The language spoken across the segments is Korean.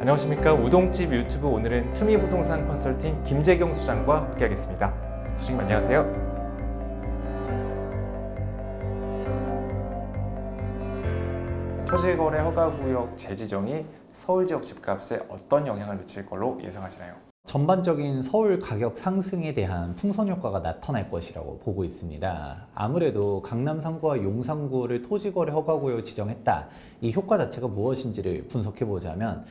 안녕하십니까. 우동집 유튜브, 오늘은 투미부동산 컨설팅 김재경 소장과 함께하겠습니다. 소장님 안녕하세요. 토지거래 허가구역 재지정이 서울 지역 집값에 어떤 영향을 미칠 걸로 예상하시나요? 전반적인 서울 가격 상승에 대한 풍선 효과가 나타날 것이라고 보고 있습니다. 아무래도 강남 3구와 용산구를 토지거래 허가구역으로 지정했다. 이 효과 자체가 무엇인지를 분석해 보자면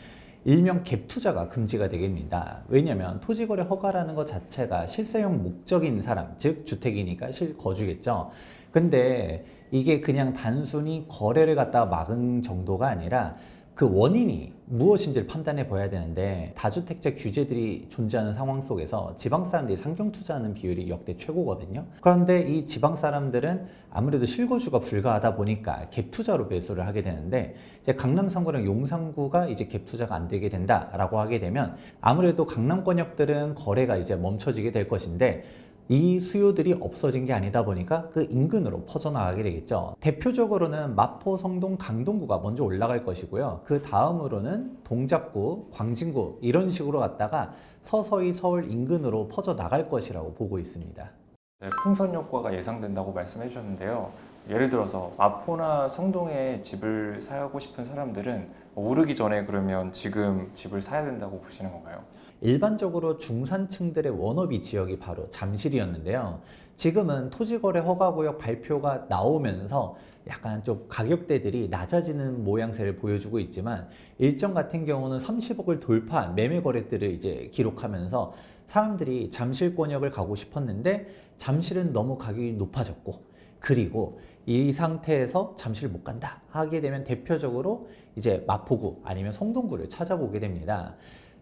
일명 갭 투자가 금지가 되겠습니다. 왜냐하면 토지거래 허가라는 것 자체가 실사용 목적인 사람, 즉 주택이니까 실거주겠죠. 근데 이게 그냥 단순히 거래를 갖다가 막은 정도가 아니라 그 원인이 무엇인지를 판단해 봐야 되는데, 다주택자 규제들이 존재하는 상황 속에서 지방 사람들이 상경 투자하는 비율이 역대 최고거든요. 그런데 이 지방 사람들은 아무래도 실거주가 불가하다 보니까 갭 투자로 매수를 하게 되는데, 이제 강남 3구랑 용산구가 이제 갭 투자가 안 되게 된다라고 하게 되면 아무래도 강남권역들은 거래가 이제 멈춰지게 될 것인데, 이 수요들이 없어진 게 아니다 보니까 그 인근으로 퍼져나가게 되겠죠. 대표적으로는 마포, 성동, 강동구가 먼저 올라갈 것이고요. 그 다음으로는 동작구, 광진구 이런 식으로 갔다가 서서히 서울 인근으로 퍼져나갈 것이라고 보고 있습니다. 네, 풍선 효과가 예상된다고 말씀해 주셨는데요. 예를 들어서 마포나 성동에 집을 사고 싶은 사람들은 오르기 전에 그러면 지금 집을 사야 된다고 보시는 건가요? 일반적으로 중산층들의 워너비 지역이 바로 잠실이었는데요. 지금은 토지거래 허가구역 발표가 나오면서 약간 좀 가격대들이 낮아지는 모양새를 보여주고 있지만, 일정 같은 경우는 30억을 돌파한 매매 거래들을 이제 기록하면서 사람들이 잠실권역을 가고 싶었는데 잠실은 너무 가격이 높아졌고, 그리고 이 상태에서 잠실을 못 간다 하게 되면 대표적으로 이제 마포구 아니면 성동구를 찾아보게 됩니다.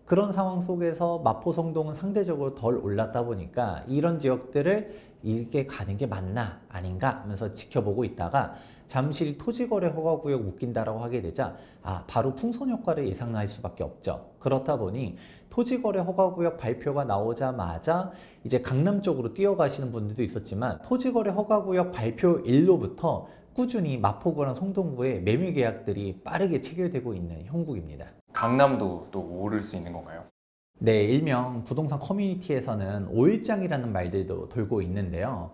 그런 상황 속에서 마포, 성동은 상대적으로 덜 올랐다 보니까 이런 지역들을 이게 가는 게 맞나 아닌가 하면서 지켜보고 있다가 잠실 토지거래 허가구역 묶인다라고 하게 되자 바로 풍선 효과를 예상할 수밖에 없죠. 그렇다 보니 토지거래 허가구역 발표가 나오자마자 이제 강남 쪽으로 뛰어가시는 분들도 있었지만, 토지거래 허가구역 발표일로부터 꾸준히 마포구랑 성동구에 매매 계약들이 빠르게 체결되고 있는 형국입니다. 강남도 또 오를 수 있는 건가요? 네, 일명 부동산 커뮤니티에서는 5일장이라는 말들도 돌고 있는데요.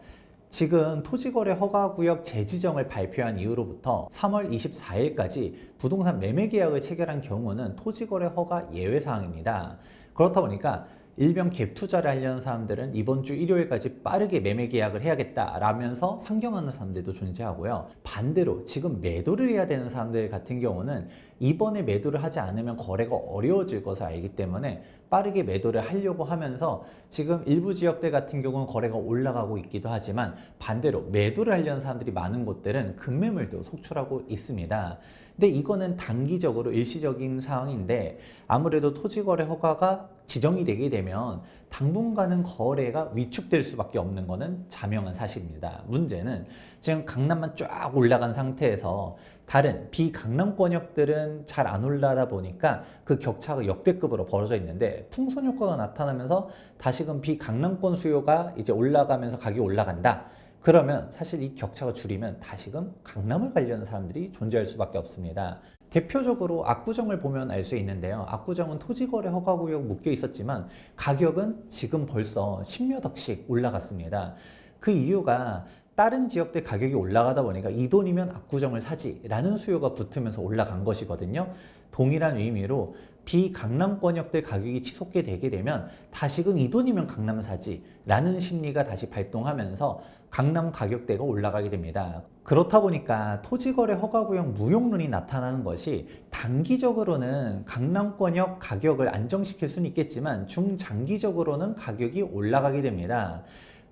지금 토지거래 허가구역 재지정을 발표한 이후로부터 3월 24일까지 부동산 매매 계약을 체결한 경우는 토지거래 허가 예외사항입니다. 그렇다 보니까 일명 갭 투자를 하려는 사람들은 이번 주 일요일까지 빠르게 매매 계약을 해야겠다라면서 상경하는 사람들도 존재하고요. 반대로 지금 매도를 해야 되는 사람들 같은 경우는 이번에 매도를 하지 않으면 거래가 어려워질 것을 알기 때문에 빠르게 매도를 하려고 하면서 지금 일부 지역들 같은 경우는 거래가 올라가고 있기도 하지만, 반대로 매도를 하려는 사람들이 많은 곳들은 급매물도 속출하고 있습니다. 근데 이거는 단기적으로 일시적인 상황인데, 아무래도 토지거래 허가가 지정이 되게 되면 당분간은 거래가 위축될 수밖에 없는 것은 자명한 사실입니다. 문제는 지금 강남만 쫙 올라간 상태에서 다른 비강남권역들은 잘 안 올라다 보니까 그 격차가 역대급으로 벌어져 있는데, 풍선 효과가 나타나면서 다시금 비강남권 수요가 이제 올라가면서 가격이 올라간다. 그러면 사실 이 격차가 줄이면 다시금 강남을 가려는 사람들이 존재할 수밖에 없습니다. 대표적으로 압구정을 보면 알 수 있는데요. 압구정은 토지거래 허가구역 묶여 있었지만 가격은 지금 벌써 10몇 억씩 올라갔습니다. 그 이유가 다른 지역들 가격이 올라가다 보니까 이 돈이면 압구정을 사지 라는 수요가 붙으면서 올라간 것이거든요. 동일한 의미로 비강남권역들 가격이 치솟게 되게 되면 다시금 이 돈이면 강남을 사지 라는 심리가 다시 발동하면서 강남 가격대가 올라가게 됩니다. 그렇다 보니까 토지거래 허가구역 무용론이 나타나는 것이 단기적으로는 강남권역 가격을 안정시킬 수는 있겠지만 중장기적으로는 가격이 올라가게 됩니다.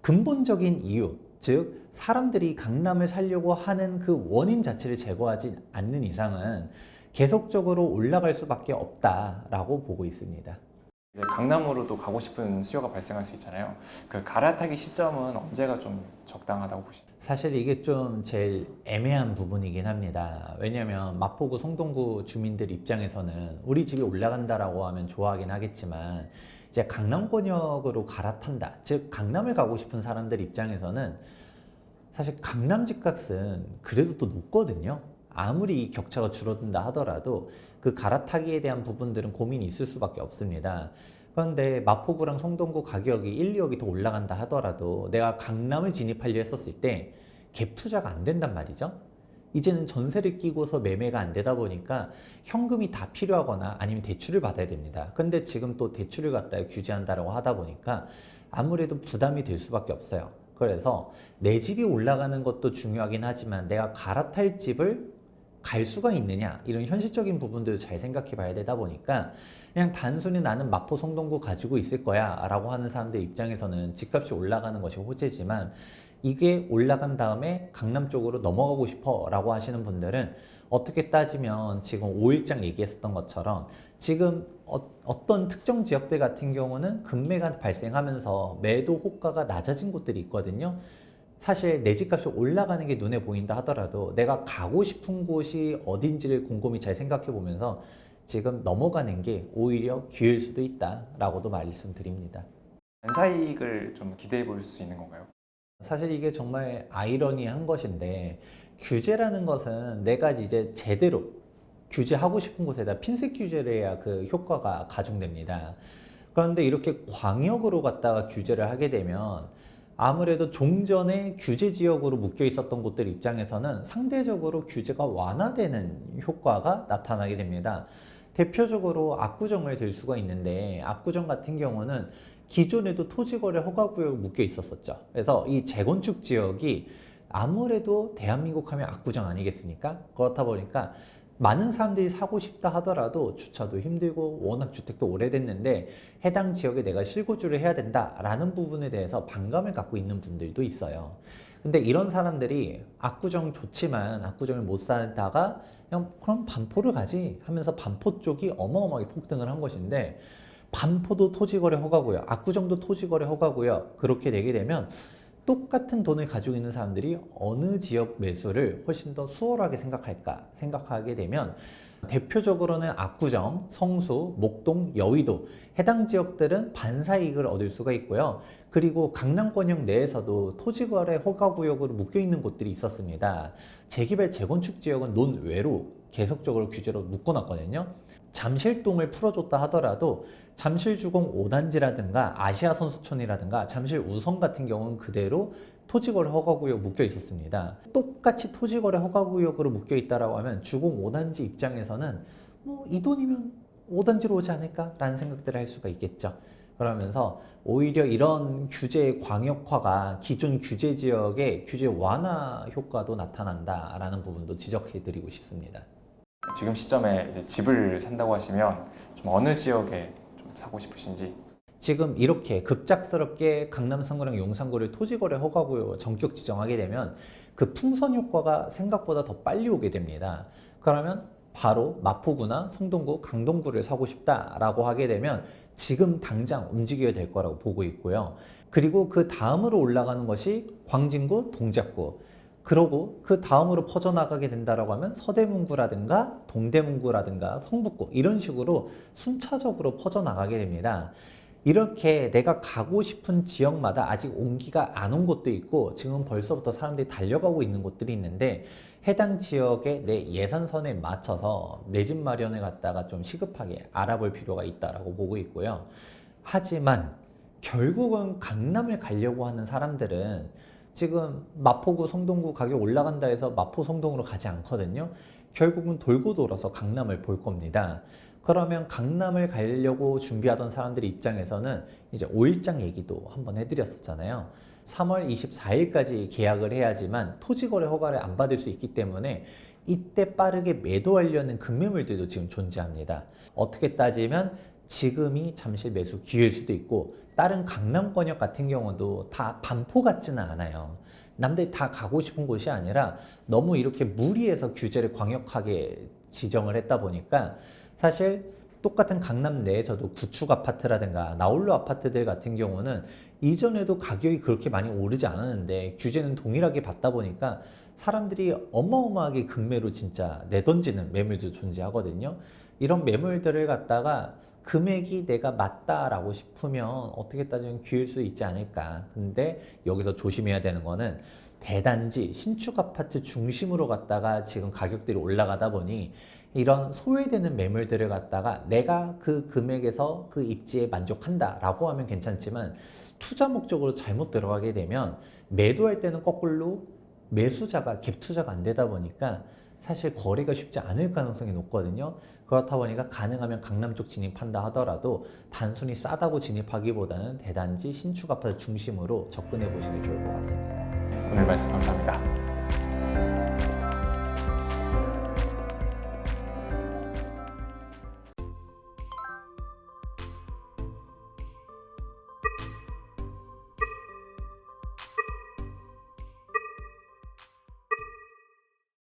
근본적인 이유, 즉 사람들이 강남을 살려고 하는 그 원인 자체를 제거하지 않는 이상은 계속적으로 올라갈 수밖에 없다라고 보고 있습니다. 강남으로도 가고 싶은 수요가 발생할 수 있잖아요. 그 갈아타기 시점은 언제가 좀 적당하다고 보십니까? 사실 이게 좀 제일 애매한 부분이긴 합니다. 왜냐하면 마포구, 성동구 주민들 입장에서는 우리 집이 올라간다라고 하면 좋아하긴 하겠지만, 이제 강남권역으로 갈아탄다, 즉 강남을 가고 싶은 사람들 입장에서는 사실 강남 집값은 그래도 또 높거든요. 아무리 이 격차가 줄어든다 하더라도 그 갈아타기에 대한 부분들은 고민이 있을 수밖에 없습니다. 그런데 마포구랑 성동구 가격이 1, 2억이 더 올라간다 하더라도 내가 강남을 진입하려 했었을 때 갭 투자가 안 된단 말이죠. 이제는 전세를 끼고서 매매가 안 되다 보니까 현금이 다 필요하거나 아니면 대출을 받아야 됩니다. 근데 지금 또 대출을 갖다 규제한다라고 하다 보니까 아무래도 부담이 될 수밖에 없어요. 그래서 내 집이 올라가는 것도 중요하긴 하지만 내가 갈아탈 집을 갈 수가 있느냐, 이런 현실적인 부분들을 잘 생각해 봐야 되다 보니까 그냥 단순히 나는 마포 성동구 가지고 있을 거야 라고 하는 사람들 입장에서는 집값이 올라가는 것이 호재지만, 이게 올라간 다음에 강남 쪽으로 넘어가고 싶어 라고 하시는 분들은 어떻게 따지면 지금 5일장 얘기했었던 것처럼 지금 어떤 특정 지역들 같은 경우는 급매가 발생하면서 매도 호가가 낮아진 곳들이 있거든요. 사실 내 집값이 올라가는 게 눈에 보인다 하더라도 내가 가고 싶은 곳이 어딘지를 곰곰이 잘 생각해 보면서 지금 넘어가는 게 오히려 기회일 수도 있다라고도 말씀드립니다. 연사이익을 좀 기대해 볼 수 있는 건가요? 사실 이게 정말 아이러니한 것인데, 규제라는 것은 내가 이제 제대로 규제하고 싶은 곳에다 핀셋 규제를 해야 그 효과가 가중됩니다. 그런데 이렇게 광역으로 갖다가 규제를 하게 되면 아무래도 종전에 규제 지역으로 묶여 있었던 곳들 입장에서는 상대적으로 규제가 완화되는 효과가 나타나게 됩니다. 대표적으로 압구정을 들 수가 있는데, 압구정 같은 경우는 기존에도 토지거래 허가구역에 묶여 있었었죠. 그래서 이 재건축 지역이 아무래도 대한민국 하면 압구정 아니겠습니까? 그렇다 보니까 많은 사람들이 사고 싶다 하더라도 주차도 힘들고 워낙 주택도 오래됐는데 해당 지역에 내가 실거주를 해야 된다라는 부분에 대해서 반감을 갖고 있는 분들도 있어요. 근데 이런 사람들이 압구정 좋지만 압구정을 못 살다가 그냥 그럼 반포를 가지 하면서 반포 쪽이 어마어마하게 폭등을 한 것인데, 반포도 토지거래 허가고요, 압구정도 토지거래 허가고요. 그렇게 되게 되면 똑같은 돈을 가지고 있는 사람들이 어느 지역 매수를 훨씬 더 수월하게 생각할까 생각하게 되면, 대표적으로는 압구정, 성수, 목동, 여의도 해당 지역들은 반사이익을 얻을 수가 있고요. 그리고 강남권역 내에서도 토지거래 허가구역으로 묶여있는 곳들이 있었습니다. 재개발 재건축 지역은 논외로 계속적으로 규제로 묶어놨거든요. 잠실동을 풀어줬다 하더라도 잠실주공 5단지라든가 아시아선수촌이라든가 잠실 우성 같은 경우는 그대로 토지거래 허가구역 묶여 있었습니다. 똑같이 토지거래 허가구역으로 묶여 있다라고 하면 주공 5단지 입장에서는 뭐 이 돈이면 5단지로 오지 않을까 라는 생각들을 할 수가 있겠죠. 그러면서 오히려 이런 규제의 광역화가 기존 규제 지역의 규제 완화 효과도 나타난다라는 부분도 지적해 드리고 싶습니다. 지금 시점에 이제 집을 산다고 하시면 좀 어느 지역에 좀 사고 싶으신지. 지금 이렇게 급작스럽게 강남, 성구랑 용산구를 토지거래 허가구역으로 전격 지정하게 되면 그 풍선 효과가 생각보다 더 빨리 오게 됩니다. 그러면 바로 마포구나 성동구, 강동구를 사고 싶다라고 하게 되면 지금 당장 움직여야 될 거라고 보고 있고요. 그리고 그 다음으로 올라가는 것이 광진구, 동작구. 그러고 그 다음으로 퍼져나가게 된다라고 하면 서대문구라든가 동대문구라든가 성북구, 이런 식으로 순차적으로 퍼져나가게 됩니다. 이렇게 내가 가고 싶은 지역마다 아직 온기가 안 온 곳도 있고 지금 벌써부터 사람들이 달려가고 있는 곳들이 있는데, 해당 지역의 내 예산선에 맞춰서 내 집 마련을 갖다가 좀 시급하게 알아볼 필요가 있다고 보고 있고요. 하지만 결국은 강남을 가려고 하는 사람들은 지금 마포구, 성동구 가격 올라간다 해서 마포, 성동으로 가지 않거든요. 결국은 돌고 돌아서 강남을 볼 겁니다. 그러면 강남을 가려고 준비하던 사람들 입장에서는 이제 5일장 얘기도 한번 해드렸었잖아요. 3월 24일까지 계약을 해야지만 토지거래 허가를 안 받을 수 있기 때문에 이때 빠르게 매도하려는 급매물들도 지금 존재합니다. 어떻게 따지면 지금이 잠실 매수 기회일 수도 있고, 다른 강남권역 같은 경우도 다 반포 같지는 않아요. 남들이 다 가고 싶은 곳이 아니라 너무 이렇게 무리해서 규제를 광역하게 지정을 했다 보니까 사실 똑같은 강남 내에서도 구축 아파트라든가 나홀로 아파트들 같은 경우는 이전에도 가격이 그렇게 많이 오르지 않았는데 규제는 동일하게 받다 보니까 사람들이 어마어마하게 급매로 진짜 내던지는 매물도 존재하거든요. 이런 매물들을 갖다가 금액이 내가 맞다라고 싶으면 어떻게 따지면 기회일 수 있지 않을까. 근데 여기서 조심해야 되는 거는 대단지, 신축 아파트 중심으로 갔다가 지금 가격들이 올라가다 보니 이런 소외되는 매물들을 갖다가 내가 그 금액에서 그 입지에 만족한다 라고 하면 괜찮지만 투자 목적으로 잘못 들어가게 되면 매도할 때는 거꾸로 매수자가 갭 투자가 안 되다 보니까 사실 거래가 쉽지 않을 가능성이 높거든요. 그렇다 보니까 가능하면 강남 쪽 진입한다 하더라도 단순히 싸다고 진입하기보다는 대단지 신축 아파트 중심으로 접근해 보시는 게 좋을 것 같습니다. 오늘 말씀 감사합니다.